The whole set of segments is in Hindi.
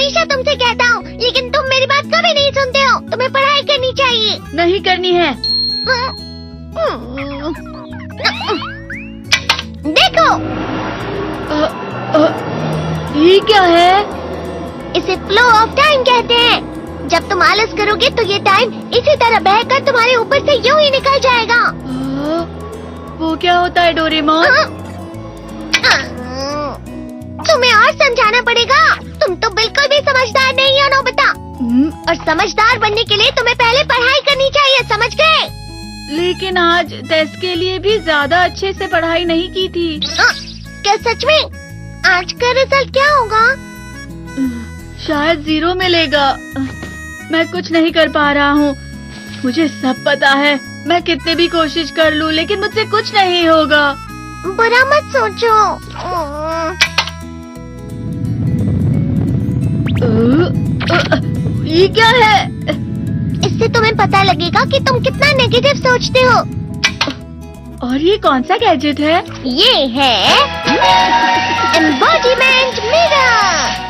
हमेशा तुमसे कहता हूँ, लेकिन तुम मेरी बात कभी नहीं सुनते हो। तुम्हें पढ़ाई करनी चाहिए। नहीं करनी है। देखो, ये क्या है? इसे फ्लो ऑफ टाइम कहते हैं। जब तुम आलस करोगे तो ये टाइम इसी तरह बहकर तुम्हारे ऊपर से यूं ही निकल जाएगा। वो क्या होता है डोरेमोन? तुम्हें और समझाना पड़ेगा। तुम तो बिल्कुल भी समझदार नहीं हो नोबिता। और समझदार बनने के लिए तुम्हें पहले पढ़ाई करनी चाहिए, समझ गए? लेकिन आज टेस्ट के लिए भी ज्यादा अच्छे से पढ़ाई नहीं की थी। क्या सच में? आज का रिजल्ट क्या होगा? शायद 0 मिलेगा। मैं कुछ नहीं कर पा रहा हूँ। मुझे सब पता है। मैं कितने भी कोशिश कर लूँ, लेकिन मुझसे कुछ नहीं होगा। बुरा मत सोचो। ये क्या है? इससे तुम्हें पता लगेगा कि तुम कितना नेगेटिव सोचते हो। और ये कौन सा गैजेट है? ये है embodiment mirror.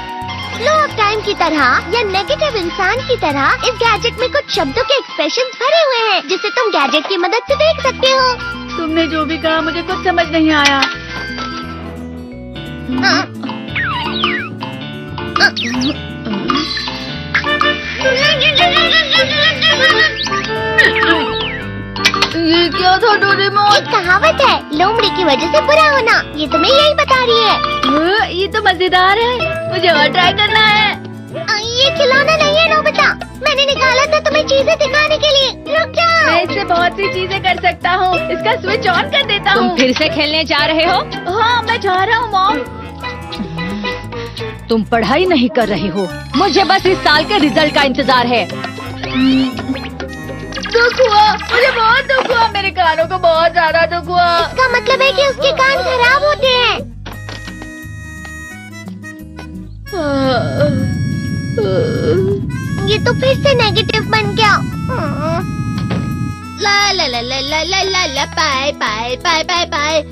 Flow of time की तरह या नेगेटिव इंसान की तरह इस गैजेट में कुछ शब्दों के एक्सप्रेशंस भरे हुए हैं, जिसे तुम गैजेट की मदद से देख सकते हो। तुमने जो भी कहा मुझे कुछ समझ नहीं आया। ये क्या था डोरेमोन? एक कहावत है, लोमड़ी की वजह से बुरा होना। ये तुम्हें यही बता रही है। ये तो मजेदार है। मुझे और ट्राई करना है। ये खिलौना नहीं है नोबिता। मैंने निकाला था तुम्हें चीजें दिखाने के लिए। रुक जाओ। मैं इससे बहुत सी चीजें कर सकता हूँ। इसका स्विच ऑन कर देता हूँ। तुम फिर से खेलने जा रहे हो? हाँ, मैं जा रहा हूँ मॉम। तुम पढ़ाई नहीं कर रही हो। मुझे बस इस साल के रिजल्ट का इंतजार है। दुख हुआ, मुझे बहुत दुख हुआ। मेरे कानों को बहुत ज्यादा दुख हुआ। इसका मतलब है कि उसके कान खराब होते हैं। ये तो फिर से नेगेटिव बन गया। ला ला ला ला ला ला ला ला पाए पाए पाए पाए पाए।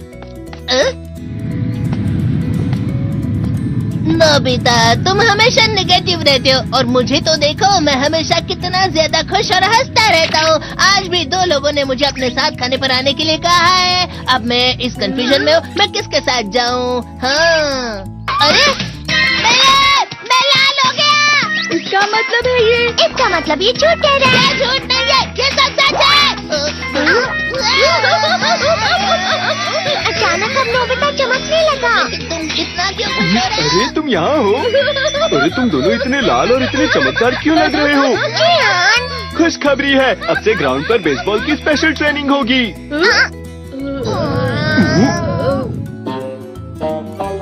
नोबिता, तुम हमेशा नेगेटिव रहते हो और मुझे तो देखो, मैं हमेशा कितना ज्यादा खुश और हंसता रहता हूँ। आज भी 2 लोगों ने मुझे अपने साथ खाने पर आने के लिए कहा है। अब मैं इस कंफ्यूजन में हूँ, मैं किसके साथ जाऊँ? हाँ, अरे मैं लाल हो गया। इसका मतलब है ये? इसका मतलब ये झूठ कह रहा है। झूठ नहीं है, ये सब सच है। अचानक अब नोबिता चमकने लगा। तुम इतना क्यों? अरे तुम यहाँ हो? अरे तुम दोनों इतने लाल और इतने चमकदार क्यों लग रहे हो? खुशखबरी है, अब से ग्राउंड पर बेसबॉल की स्पेशल ट्रेनिंग होगी।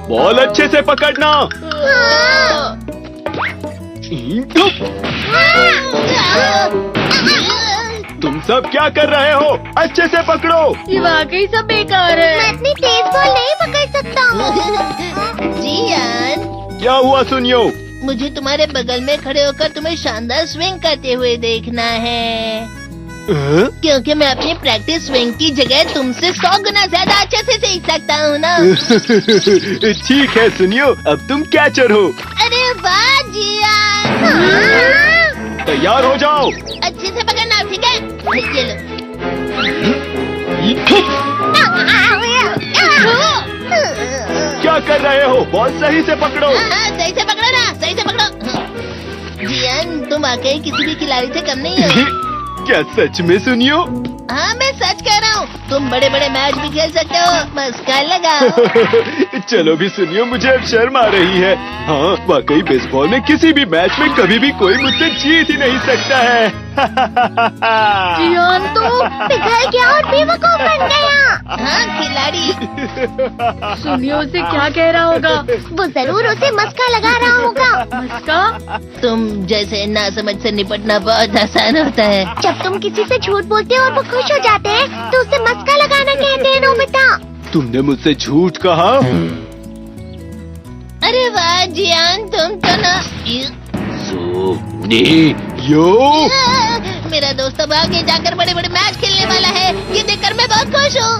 बॉल अच्छे से पकड़ना। तुम सब क्या कर रहे हो? अच्छे से पकड़ो। ये वाकई सब बेकार है। मैं इतनी तेज बॉल नहीं पकड़ सकता हूँ। जियान, क्या हुआ सुनियो? मुझे तुम्हारे बगल में खड़े होकर तुम्हें शानदार स्विंग करते हुए देखना है, क्योंकि मैं अपनी प्रैक्टिस स्विंग की जगह तुमसे 100 गुना ज्यादा अच्छे से सीख सकता हूँ ना। ठीक है सुनियो, अब तुम कैचर हो। अरे वाह जियान। तैयार हो जाओ। अच्छे से पकड़ना, ठीक है? ये लो। क्या कर रहे हो? बॉल सही से पकड़ो। सही से पकड़ो ना, सही से पकड़ो। जियान, तुम वाकई किसी भी खिलाड़ी से कम नहीं हो। क्या सच में सुनियो? हाँ, मैं सच कह रहा हूँ। तुम बड़े बड़े मैच भी खेल सकते हो, मस्का लगाओ। चलो भी सुनियो, मुझे अब शर्म आ रही है। हाँ, वाकई बेसबॉल में किसी भी मैच में कभी भी कोई मुझसे जीत ही नहीं सकता है। जियान तो पिघल गया और बेवकूफ बन गया। हाँ, खिलाड़ी। सुनियो उसे क्या कह रहा होगा? वो जरूर उसे मस्का लगा रहा होगा। मस्का? तुम जैसे नासमझ से निपटना बहुत आसान होता है। जब तुम किसी से झूठ बोलते हो और वो खुश हो जाते हैं, तो उसे मस्का लगाना कहते हैं नोबिता। तुमने मुझसे झूठ कहा? अरे वाह जियान, तुम तो ना। यो, मेरा दोस्त अब आगे जाकर बड़े बड़े मैच खेलने वाला है। ये देखकर मैं बहुत खुश हूँ।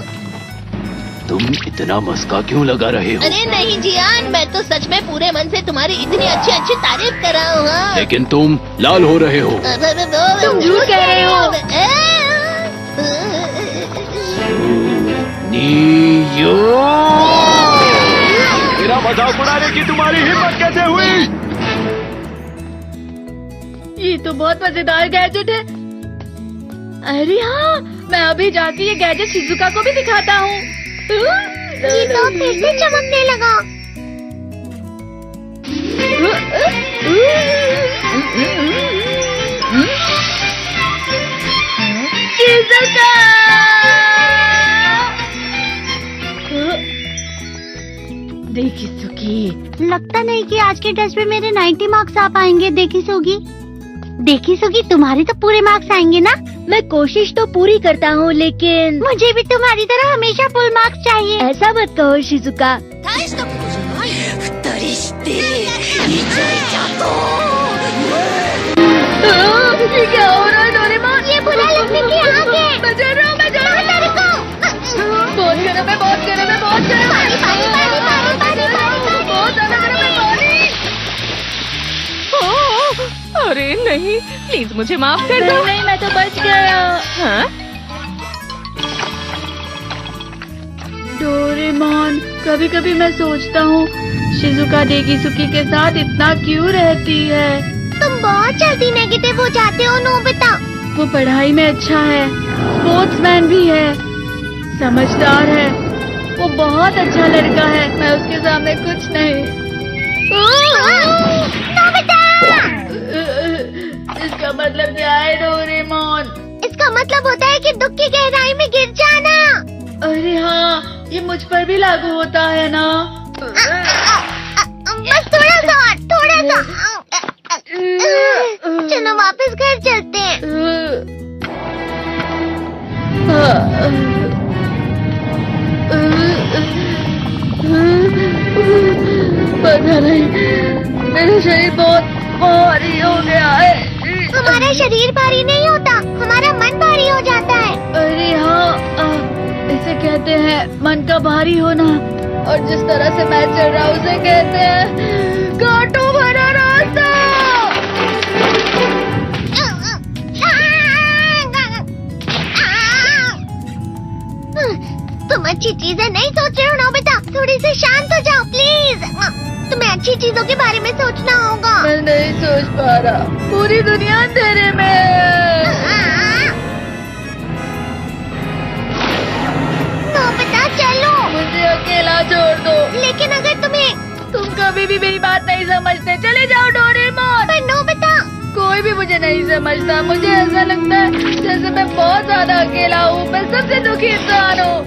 तुम इतना मस्का क्यों लगा रहे हो? अरे नहीं जियान, मैं तो सच में पूरे मन से तुम्हारी इतनी अच्छी अच्छी तारीफ कर रहा हूँ। हाँ। लेकिन तुम लाल हो रहे हो। तुम झूठ कह रहे हो। नियो! मेरा मजाक उड़ाने की तुम्हारी हिम्मत कैसे हुई? ये तो बहुत मजेदार गैजेट है। अरे हाँ, मैं अभी जाके ये गैजेट शिजुका को भी दिखाता हूँ। ये तो फिर से चमकने लगा। शिजुका! देखी सुगी, लगता नहीं कि आज के टेस्ट में मेरे 90 मार्क्स आ पाएंगे। देखी सुगी तुम्हारे तो पूरे मार्क्स आएंगे ना? मैं कोशिश तो पूरी करता हूँ, लेकिन मुझे भी तुम्हारी तरह हमेशा फुल मार्क्स चाहिए। ऐसा मत कहो शिजुका। ये क्या हो रहा है डोरेमोन? ये बुरा लगने की आग है। मैं डर रहा हूँ, मैं डर रहा हूँ। बहुत गर्म है, बहुत गर्म है, बहुत गर्म है। पानी। बहुत ज्यादा गर्म है पानी। अरे नहीं, प्लीज मुझे माफ कर दो। नहीं, मैं तो बच गया। हाँ? डोरेमोन, कभी कभी मैं सोचता हूँ शिजुका डेगिसुकी के साथ इतना क्यों रहती है। तुम बहुत जल्दी नेगेटिव हो जाते हो नोबिता। वो पढ़ाई में अच्छा है, स्पोर्ट्समैन भी है, समझदार है, वो बहुत अच्छा लड़का है। मैं उसके सामने कुछ नहीं। नोबिता! इसका मतलब क्या है डोरेमोन? इसका मतलब होता है कि दुख की गहराई में गिर जाना। अरे हाँ, ये मुझ पर भी लागू होता है ना। बस थोड़ा सा। चलो वापस घर चलते हैं। पता नहीं, मेरा शरीर बहुत भारी हो गया है। हमारा शरीर भारी नहीं होता, हमारा मन भारी हो जाता है। अरे हाँ, इसे कहते हैं मन का भारी होना। और जिस तरह से मैं चल रहा हूँ उसे कहते हैं कांटों भरा रास्ता। तुम अच्छी चीजें नहीं सोच रहे हो नोबिता, थोड़ी सी शांत हो जाओ प्लीज। तुम्हें अच्छी चीजों के बारे में सोचना होगा। मैं नहीं सोच पा रहा, पूरी दुनिया अंधेरे में है। नोबिता चलो। मुझे अकेला छोड़ दो। लेकिन अगर तुम कभी भी मेरी बात नहीं समझते, चले जाओ डोरेमोन। पर नोबिता, कोई भी मुझे नहीं समझता। मुझे ऐसा लगता है जैसे मैं बहुत ज्यादा अकेला हूँ, मैं सबसे दुखी इंसान हूँ।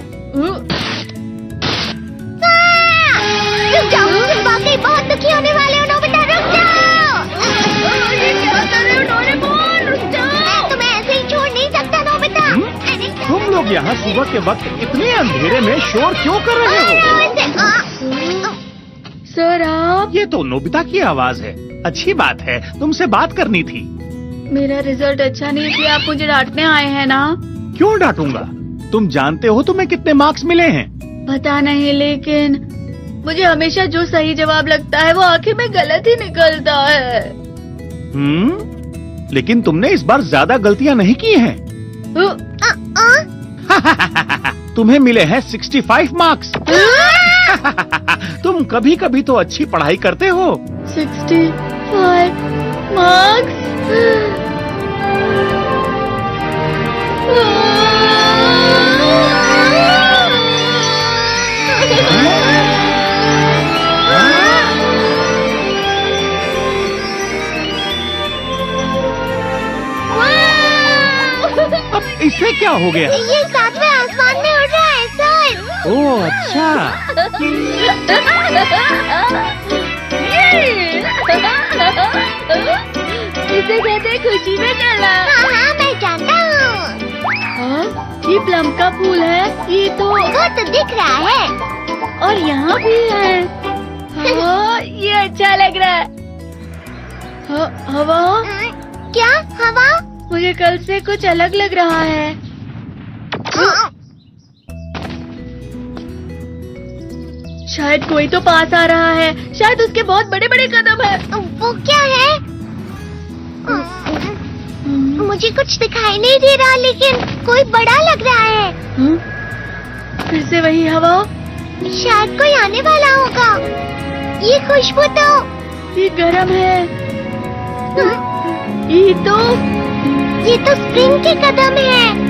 रुक जाओ, तुम वाकई बहुत दुखी होने वाले हो नोबिता, रुक जाओ। ये क्या कर रहे हो डोरेमोन? रुक जाओ। मैं तुम्हें ऐसे ही छोड़ नहीं सकता नोबिता। अरे तुम लोग यहाँ सुबह के वक्त इतने अंधेरे में शोर क्यों कर रहे हो? सर आप? ये तो नोबिता की आवाज है। अच्छी बात है, तुमसे बात करनी थी। मेरा रिजल्ट अच्छा नहीं किया, आप मुझे डांटने आए हैं ना? क्यों डांटूंगा? तुम जानते हो तुम्हें कितने मार्क्स मिले हैं? पता नहीं, लेकिन मुझे हमेशा जो सही जवाब लगता है वो आखिर में गलत ही निकलता है। लेकिन तुमने इस बार ज्यादा गलतियाँ नहीं की हैं। तुम्हें मिले हैं 65 मार्क्स। तुम कभी कभी तो अच्छी पढ़ाई करते हो। 65 मार्क्स? अब इससे क्या हो गया? ये सातवें आसमान में उड़ रहा है सर। ओह अच्छा। इसे कहते हैं खुशी में चला। हाँ, मैं जानता हूँ। हाँ, ये प्लम का फूल है। ये तो वो तो दिख रहा है। और यहाँ भी है। हाँ, ये अच्छा लग रहा है। हवा? क्या हवा? मुझे कल से कुछ अलग लग रहा है। शायद कोई तो पास आ रहा है। शायद उसके बहुत बड़े बड़े कदम है। वो क्या है? मुझे कुछ दिखाई नहीं दे रहा, लेकिन कोई बड़ा लग रहा है। फिर से वही हवा। शायद कोई आने वाला होगा। ये खुशबू तो ये गर्म है। ये तो स्प्रिंग के कदम है।